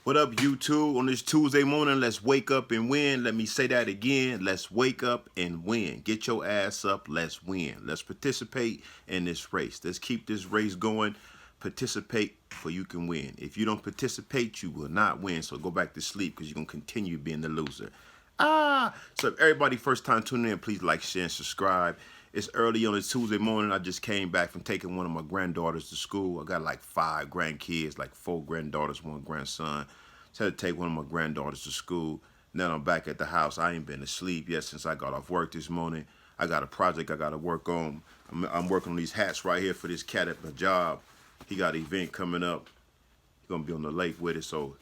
What up, YouTube? On this Tuesday morning, let's wake up and win. Let me say that again. Let's wake up and win. Get your ass up. Let's win. Let's participate in this race. Let's keep this race going. Participate for you can win. If you don't participate, you will not win. So go back to sleep because you're going to continue being the loser. So if everybody first time tuning in, please like, share, and subscribe. It's early on a Tuesday morning. I just came back from taking one of my granddaughters to school. I got like 5 grandkids, like 4 granddaughters, 1 grandson. So I had to take one of my granddaughters to school. Now I'm back at the house. I ain't been asleep yet since I got off work this morning. I got a project I got to work on. I'm working on these hats right here for this cat at my job. He got an event coming up. He's going to be on the lake with it, so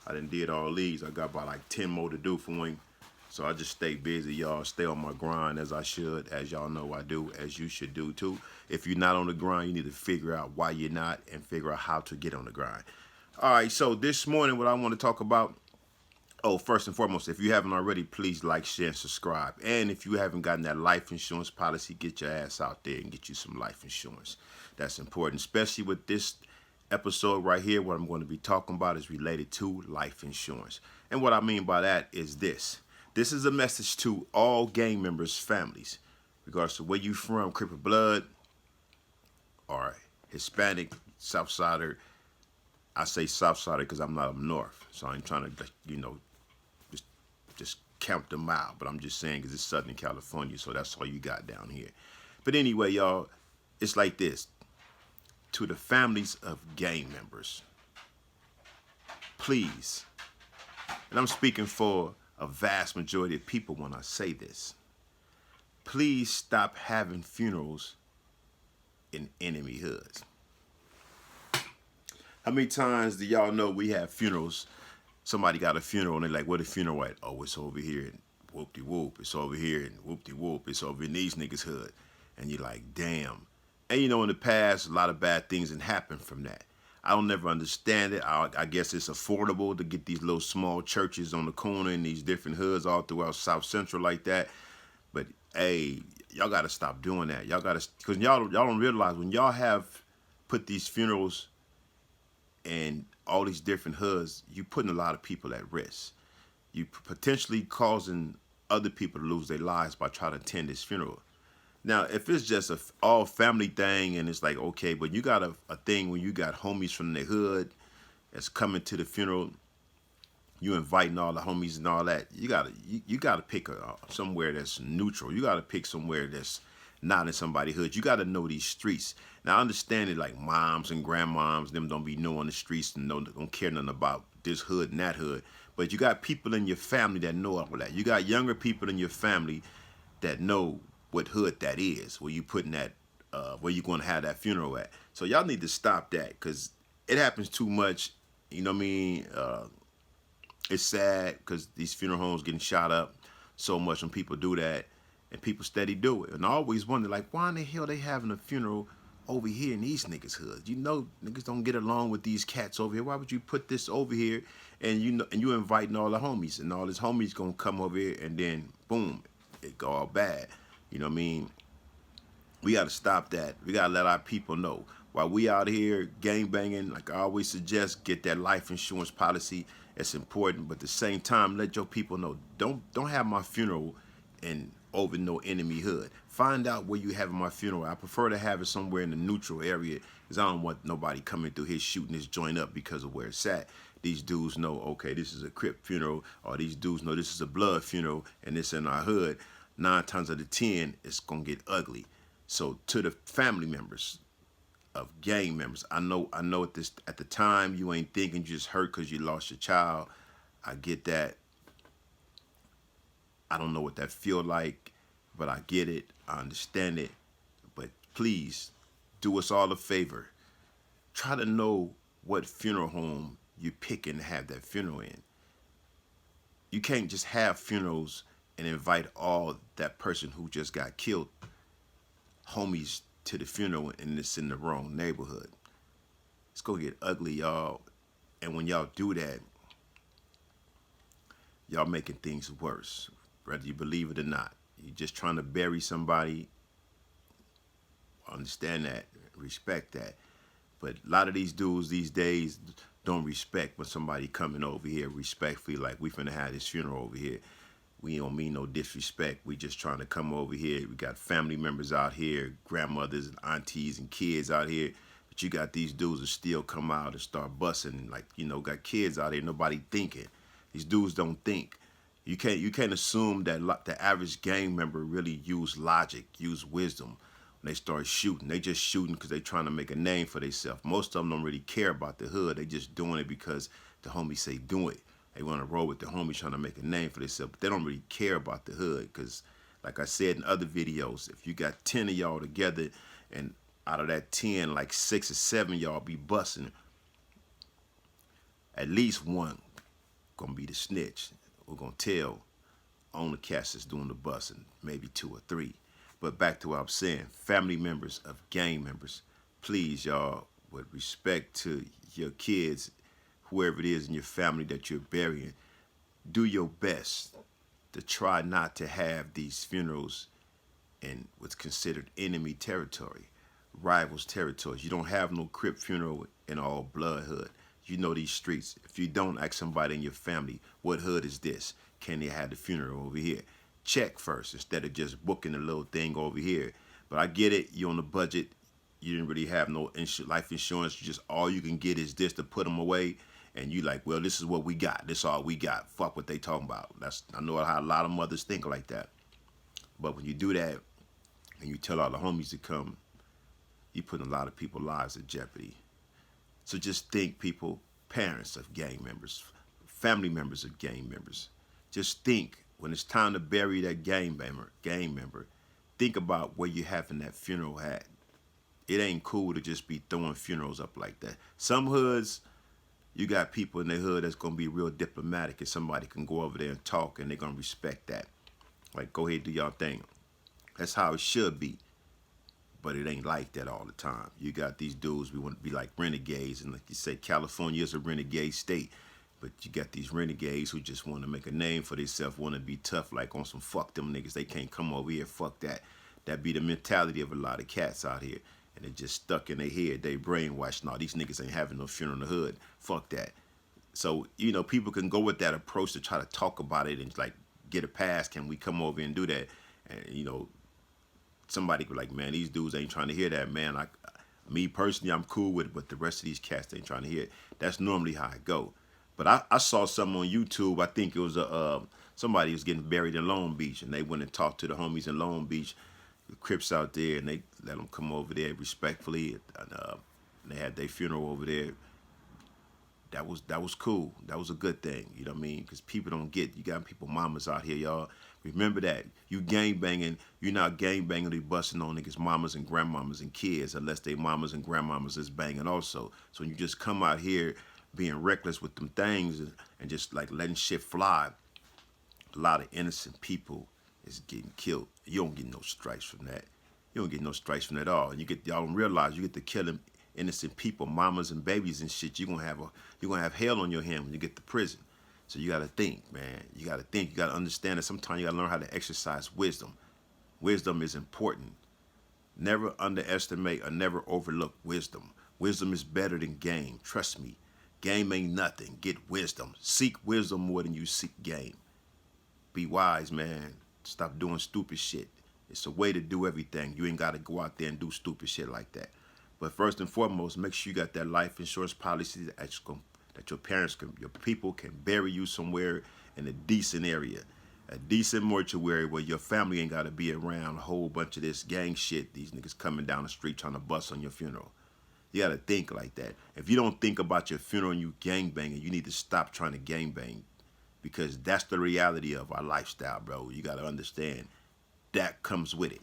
I done did all these. I got about like 10 more to do for him. So I just stay busy, y'all. Stay on my grind as I should, as y'all know I do, as you should do too. If you're not on the grind, you need to figure out why you're not and figure out how to get on the grind. All right, so this morning what I want to talk about, first and foremost, if you haven't already, please like, share, and subscribe. And if you haven't gotten that life insurance policy, get your ass out there and get you some life insurance. That's important, especially with this episode right here. What I'm going to be talking about is related to life insurance. And what I mean by that is this. This is a message to all gang members' families, regardless of where you from, Crip or Blood, or Hispanic, Southsider. I say Southsider because I'm not up north, so I ain't trying to, just count them out. But I'm just saying because it's Southern California, so that's all you got down here. But anyway, y'all, it's like this. To the families of gang members, please, and I'm speaking for a vast majority of people when I say this, please stop having funerals in enemy hoods. How many times do y'all know we have funerals? Somebody got a funeral and they're like, where the funeral at? Oh, it's over here and whoop-de-whoop. It's over here and whoop-de-whoop. It's over in these niggas' hood. And you're like, damn. And you know, in the past, a lot of bad things have happened from that. I don't never understand it. I guess it's affordable to get these little small churches on the corner in these different hoods all throughout South Central like that. But hey, y'all got to stop doing that. Y'all got to, because y'all don't realize when y'all have put these funerals in all these different hoods, you putting a lot of people at risk. You potentially causing other people to lose their lives by trying to attend this funeral. Now, if it's just a all family thing and it's like, okay, but you got a thing when you got homies from the hood that's coming to the funeral, you inviting all the homies and all that, you gotta pick somewhere that's neutral. You gotta pick somewhere that's not in somebody's hood. You gotta know these streets. Now, I understand it like moms and grandmoms, them don't be knowing the streets and don't care nothing about this hood and that hood. But you got people in your family that know all that. You got younger people in your family that know what hood that is, where you putting that, where you going to have that funeral at. So y'all need to stop that because it happens too much. You know what I mean? It's sad because these funeral homes getting shot up so much when people do that, and people steady do it. And I always wonder, like, why in the hell they having a funeral over here in these niggas' hoods? You know, niggas don't get along with these cats over here. Why would you put this over here and you inviting all the homies and all his homies gonna come over here and then boom, it go all bad. You know what I mean? We got to stop that. We got to let our people know. While we out here gang banging, like I always suggest, get that life insurance policy. It's important, but at the same time, let your people know. Don't have my funeral in over no enemy hood. Find out where you having my funeral. I prefer to have it somewhere in the neutral area because I don't want nobody coming through here shooting this joint up because of where it's at. These dudes know, okay, this is a Crip funeral, or these dudes know this is a Blood funeral, and it's in our hood. 9 times out of 10, it's gonna get ugly. So to the family members of gang members, I know at the time you ain't thinking, you just hurt because you lost your child. I get that. I don't know what that feel like, but I get it. I understand it. But please do us all a favor. Try to know what funeral home you're picking to have that funeral in. You can't just have funerals and invite all that person who just got killed, homies, to the funeral, and it's in the wrong neighborhood. It's gonna get ugly, y'all. And when y'all do that, y'all making things worse, whether you believe it or not. You're just trying to bury somebody. I understand that, respect that. But a lot of these dudes these days, don't respect when somebody coming over here respectfully, like we finna have this funeral over here. We don't mean no disrespect. We just trying to come over here. We got family members out here, grandmothers and aunties and kids out here. But you got these dudes that still come out and start busting, like, got kids out here, nobody thinking. These dudes don't think. You can't assume that the average gang member really use logic, use wisdom when they start shooting. They just shooting because they trying to make a name for themselves. Most of them don't really care about the hood. They just doing it because the homies say do it. They want to roll with the homies trying to make a name for themselves. But they don't really care about the hood because, like I said in other videos, if you got 10 of y'all together and out of that 10, like 6 or 7 y'all be busting, at least one gonna be the snitch. We're gonna tell on the cast that's doing the busting, maybe 2 or 3. But back to what I'm saying, family members of gang members, please y'all, with respect to your kids, whoever it is in your family that you're burying, do your best to try not to have these funerals in what's considered enemy territory, rivals territories. You don't have no Crip funeral in all blood hood. You know these streets. If you don't, ask somebody in your family, what hood is this? Can they have the funeral over here? Check first instead of just booking a little thing over here. But I get it. You're on the budget. You didn't really have no life insurance. You just all you can get is this to put them away. And you like, well, this is what we got. This is all we got. Fuck what they talking about. I know how a lot of mothers think like that. But when you do that and you tell all the homies to come, you put a lot of people's lives at jeopardy. So just think, people, parents of gang members, family members of gang members, just think when it's time to bury that gang member, think about where you're having that funeral at. It ain't cool to just be throwing funerals up like that. Some hoods, you got people in the hood that's gonna be real diplomatic and somebody can go over there and talk and they're gonna respect that. Like, go ahead, do y'all thing. That's how it should be. But it ain't like that all the time. You got these dudes, we want to be like renegades. And like you say, California is a renegade state. But you got these renegades who just want to make a name for themselves, want to be tough, like on some fuck them niggas. They can't come over here, fuck that. That be the mentality of a lot of cats out here. And they just stuck in their head. They brainwashed. No, these niggas ain't having no funeral in the hood. Fuck that. So, people can go with that approach to try to talk about it and like get a pass. Can we come over and do that? And, somebody be like, man, these dudes ain't trying to hear that, man. Me personally, I'm cool with it, but the rest of these cats ain't trying to hear it. That's normally how I go. But I saw something on YouTube. I think it was somebody was getting buried in Long Beach, and they went and talked to the homies in Long Beach, the Crips out there, and they let them come over there respectfully, and they had their funeral over there. That was cool. That was a good thing. You know what I mean? Because people don't get. You got people mamas out here, y'all. Remember that. You gang banging. You're not gang banging. They busting on niggas' mamas and grandmamas and kids, unless they mamas and grandmamas is banging also. So when you just come out here being reckless with them things and just like letting shit fly, a lot of innocent people is getting killed. You don't get no strikes from that. You don't get no strikes from that at all. And y'all don't realize you get to killing innocent people, mamas and babies and shit. You're gonna have hell on your hand when you get to prison. So you gotta think, man. You gotta think. You gotta understand that sometimes you gotta learn how to exercise wisdom. Wisdom is important. Never underestimate or never overlook wisdom. Wisdom is better than game. Trust me. Game ain't nothing. Get wisdom. Seek wisdom more than you seek game. Be wise, man. Stop doing stupid shit. It's a way to do everything. You ain't gotta go out there and do stupid shit like that. But first and foremost, make sure you got that life insurance policy that your parents your people can bury you somewhere in a decent area, a decent mortuary where your family ain't got to be around a whole bunch of this gang shit. These niggas coming down the street trying to bust on your funeral. You got to think like that. If you don't think about your funeral and you gang banging, you need to stop trying to gang bang, because that's the reality of our lifestyle, bro. You got to understand that comes with it.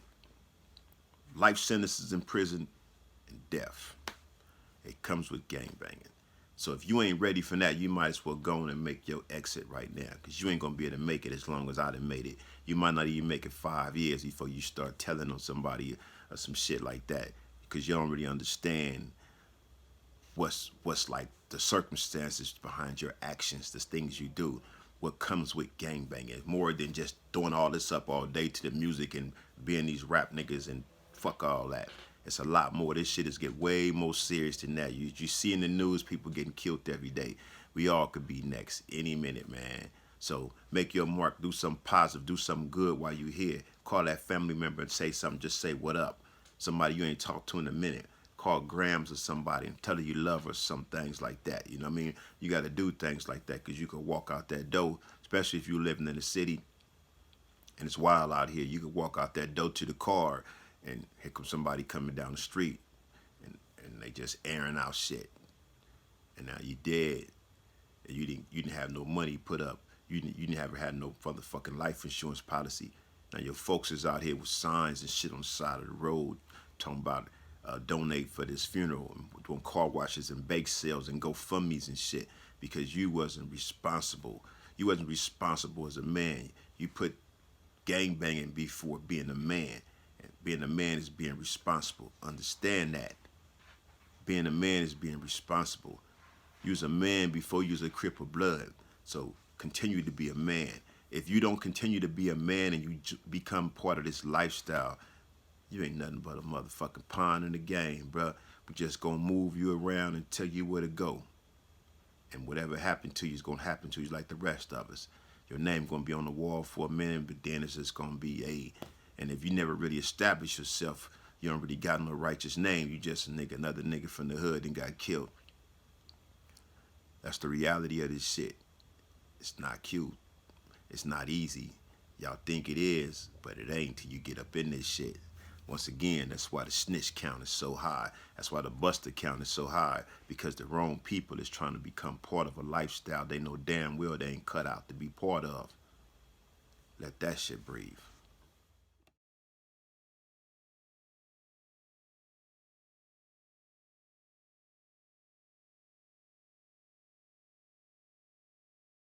Life sentences in prison and death. It comes with gang banging. So if you ain't ready for that, you might as well go on and make your exit right now, because you ain't going to be able to make it as long as I done made it. You might not even make it 5 years before you start telling on somebody or some shit like that, because you don't really understand what's like the circumstances behind your actions, the things you do, what comes with gang banging. More than just throwing all this up all day to the music and being these rap niggas and fuck all that. It's a lot more. This shit is get way more serious than that. You see in the news people getting killed every day. We all could be next any minute, man. So make your mark. Do something positive. Do something good while you here. Call that family member and say something. Just say what up. Somebody you ain't talked to in a minute. Call Grams or somebody and tell her you love her. Some things like that. You know what I mean? You got to do things like that because you can walk out that door, especially if you're living in the city and it's wild out here. You could walk out that door to the car and here comes somebody coming down the street and they just airing out shit. And now you dead. And you didn't have no money put up. You never had no motherfucking life insurance policy. Now your folks is out here with signs and shit on the side of the road talking about donate for this funeral and doing car washes and bake sales and GoFundMe's and shit because you wasn't responsible. You wasn't responsible as a man. You put gang banging before being a man. And being a man is being responsible. Understand that. Being a man is being responsible. You's a man before you was a crip of blood. So continue to be a man. If you don't continue to be a man and you become part of this lifestyle, you ain't nothing but a motherfucking pawn in the game, bruh. We just gonna move you around and tell you where to go. And whatever happened to you is gonna happen to you like the rest of us. Your name gonna be on the wall for a minute, but then it's just gonna be a. And if you never really establish yourself, you don't really got no righteous name. You just a nigga, another nigga from the hood and got killed. That's the reality of this shit. It's not cute. It's not easy. Y'all think it is, but it ain't till you get up in this shit. Once again, that's why the snitch count is so high. That's why the buster count is so high, because the wrong people is trying to become part of a lifestyle they know damn well they ain't cut out to be part of. Let that shit breathe.